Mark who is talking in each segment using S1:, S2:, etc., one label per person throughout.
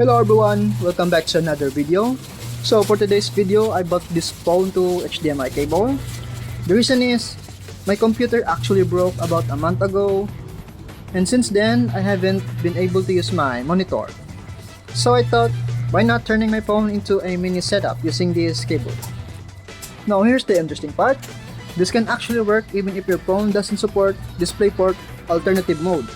S1: Hello everyone, welcome back to another video. So for today's video, I bought this phone to HDMI cable. The reason is, my computer actually broke about a month ago, and since then, I haven't been able to use my monitor. So I thought, why not turning my phone into a mini setup using this cable? Now here's the interesting part. This can actually work even if your phone doesn't support DisplayPort alternative mode.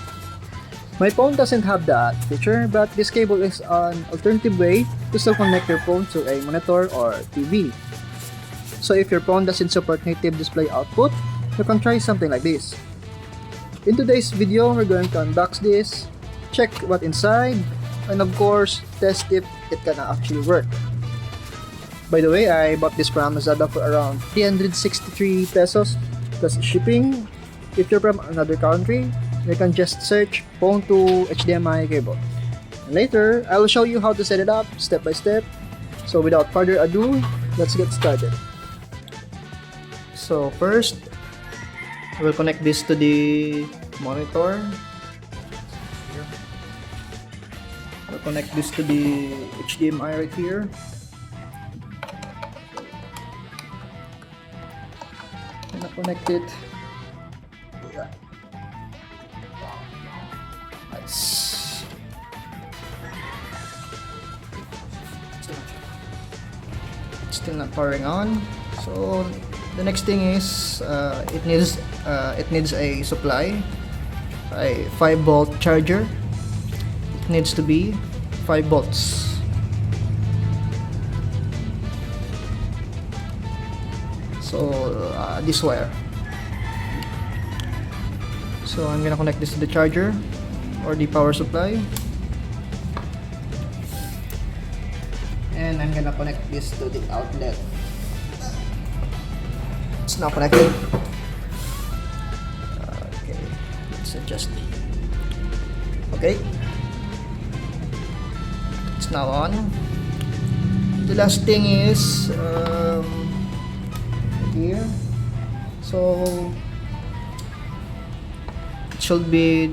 S1: My phone doesn't have that feature, but this cable is an alternative way to still connect your phone to a monitor or TV. So if your phone doesn't support native display output, you can try something like this. In today's video, we're going to unbox this, check what's inside, and of course, test if it can actually work. By the way, I bought this from Lazada for around 363 pesos plus shipping. If you're from another country, you can just search phone to HDMI cable. And later, I will show you how to set it up step by step. So without further ado, let's get started. So first, we'll connect this to the monitor. We'll connect this to the HDMI right here. And I'll connect it. Still not powering on. So the next thing is it needs a supply, a 5-volt charger. It needs to be 5 volts. So this wire. So I'm gonna connect this to the charger or the power supply, and I'm gonna connect this to the outlet. It's now connected. Okay, let's adjust. Okay, it's now on. The last thing is here. So it should be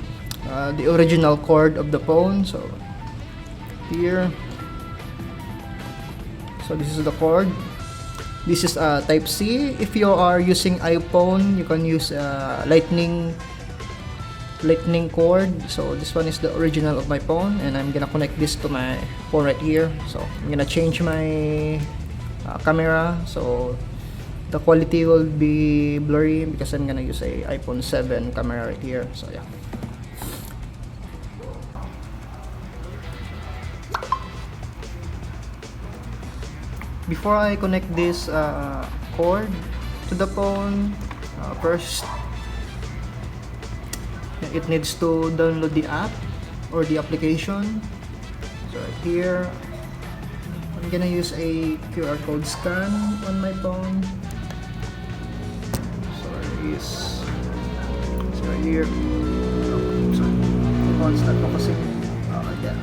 S1: the original cord of the phone. So here. So this is the cord. This is type C. If you are using iPhone, you can use lightning cord. So this one is the original of my phone, and I'm gonna connect this to my phone right here. So I'm gonna change my camera, so the quality will be blurry because I'm gonna use a iPhone 7 camera right here. So yeah. Before I connect this cord to the phone, first it needs to download the app or the application. So right here, I'm gonna use a QR code scan on my phone. So it is. So right here. Oh, sorry. Phone's not focusing. Yeah.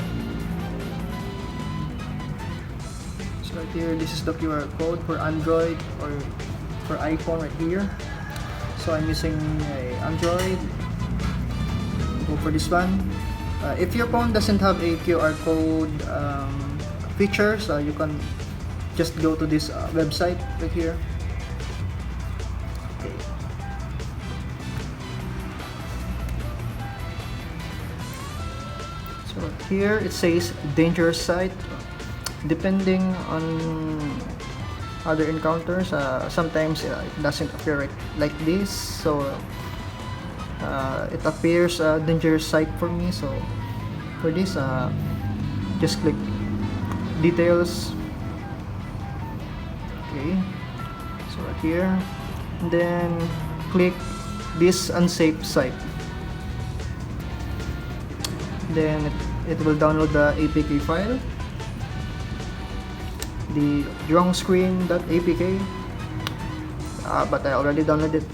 S1: Right here, this is the QR code for Android or for iPhone right here. So I'm using a Android. Go for this one. If your phone doesn't have a QR code feature, so you can just go to this website right here. Okay. So here it says dangerous site. Depending on other encounters, sometimes it doesn't appear like this. So it appears a dangerous site for me. So for this, just click details. Okay, so right here, and then click this unsafe site. Then it will download the APK file, the wrong screen.apk, but I already downloaded it.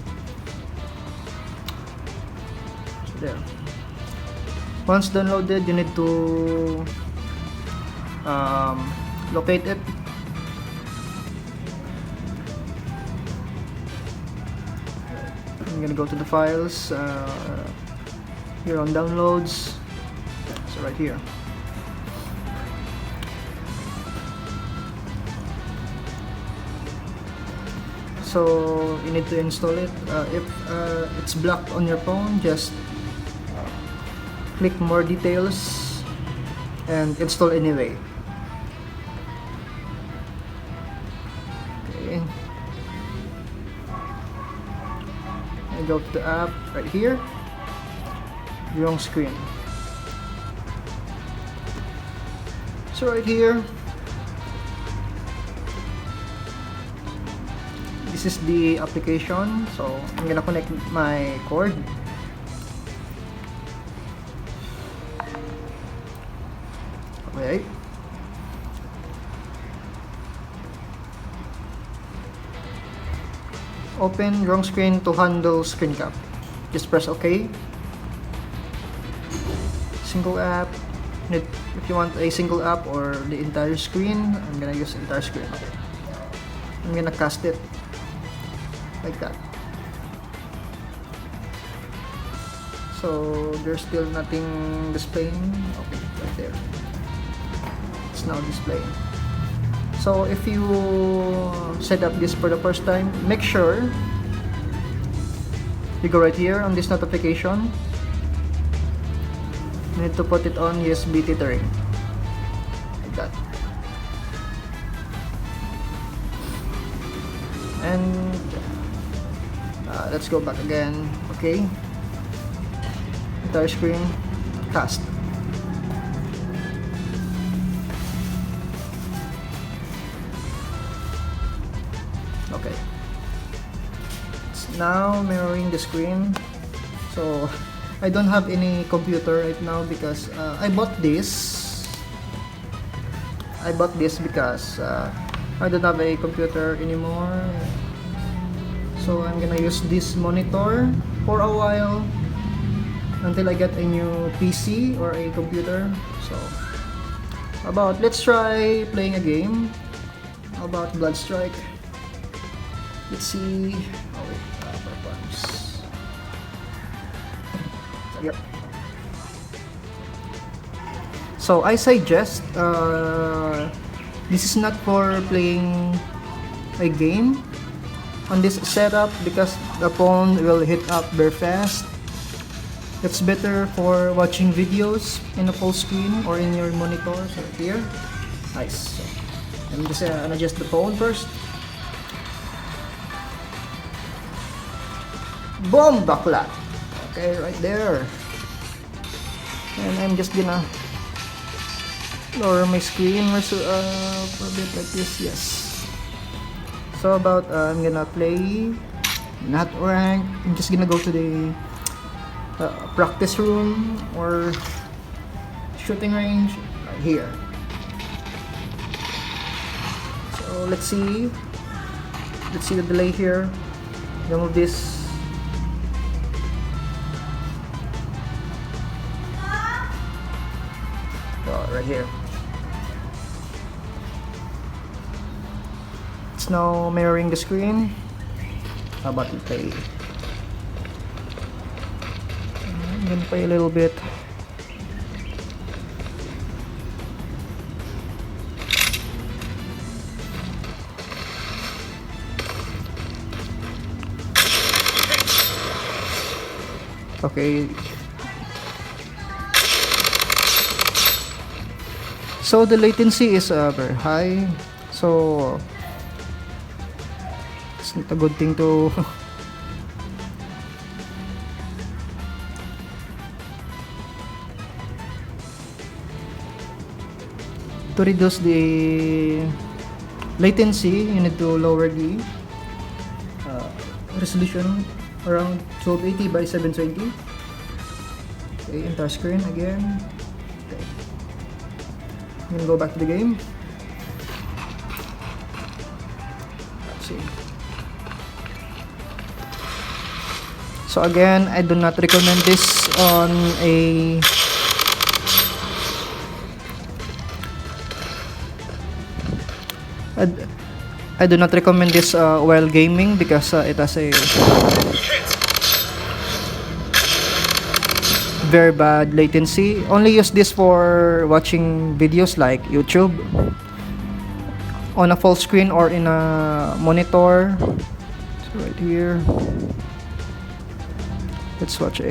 S1: So there. Once downloaded, you need to locate it. I'm gonna go to the files here on downloads. So right here. so you need to install it. If it's blocked on your phone, just click more details and install anyway. Okay, I go to the app right here, wrong screen. So right here, this is the application. So I'm gonna connect my cord. Okay. Open wrong screen to handle screen cap. Just press OK. Single app. If you want a single app or the entire screen, I'm gonna use entire screen. Okay. I'm gonna cast it like that. So there's still nothing displaying. Okay, right there. It's now displaying. So if you set up this for the first time, make sure you go right here on this notification. You need to put it on USB tethering like that. And let's go back again. Okay, entire screen cast. Okay, it's now mirroring the screen. So I don't have any computer right now because I bought this because I don't have a computer anymore. So I'm gonna use this monitor for a while until I get a new PC or a computer. So let's try playing a game. How about Blood Strike? Let's see. Oh wait, performance. Yep. So I suggest this is not for playing a game on this setup because the phone will heat up very fast. It's better for watching videos in a full screen or in your monitor. So here, nice. So I'm just gonna adjust the phone first. Boom, bakla. Okay, right there. And I'm just gonna lower my screen for a bit like this. Yes. So I'm gonna play not rank. I'm just gonna go to the practice room or shooting range right here. So let's see the delay here. Remove this. Right here. It's now mirroring the screen. How about we play? I'm gonna play a little bit. Okay. So the latency is very high, so it's not a good thing to reduce the latency. You need to lower the resolution around 1280 by 720. Okay, entire screen again. Okay. I'm gonna go back to the game. Let's see. So again, I do not recommend this on a I do not recommend this while gaming because it has a very bad latency. Only use this for watching videos like YouTube on a full screen or in a monitor right here. Let's watch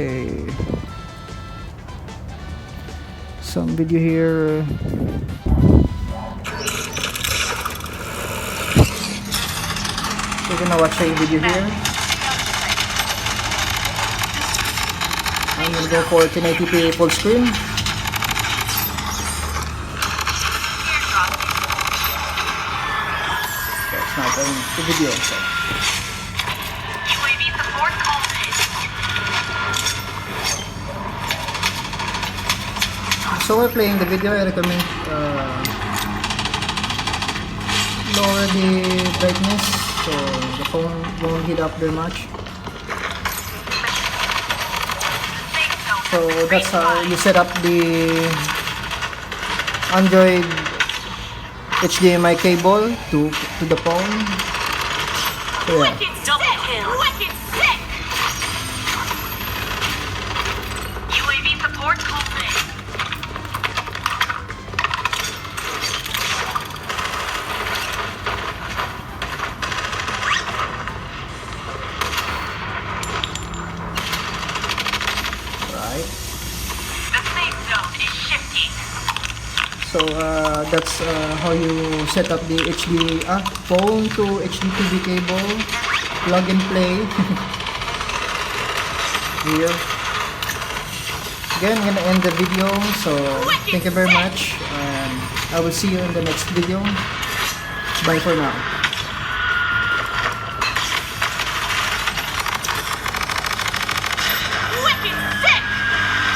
S1: some video here. We're gonna watch a video here. I'm gonna go for 1080p full screen. That's not going to video.
S2: UAV support called in.
S1: So while playing the video, I recommend lower the brightness so the phone won't heat up very much. So that's how you set up the Android HDMI cable to the phone. So yeah.
S2: Wicked double kill. Wicked sick. UAV support called in.
S1: Right.
S2: The safe zone is shifting.
S1: So that's how you set up the phone to HDTV cable, plug and play. Here. Again, I'm gonna end the video. So thank you very much, and I will see you in the next video. Bye for now.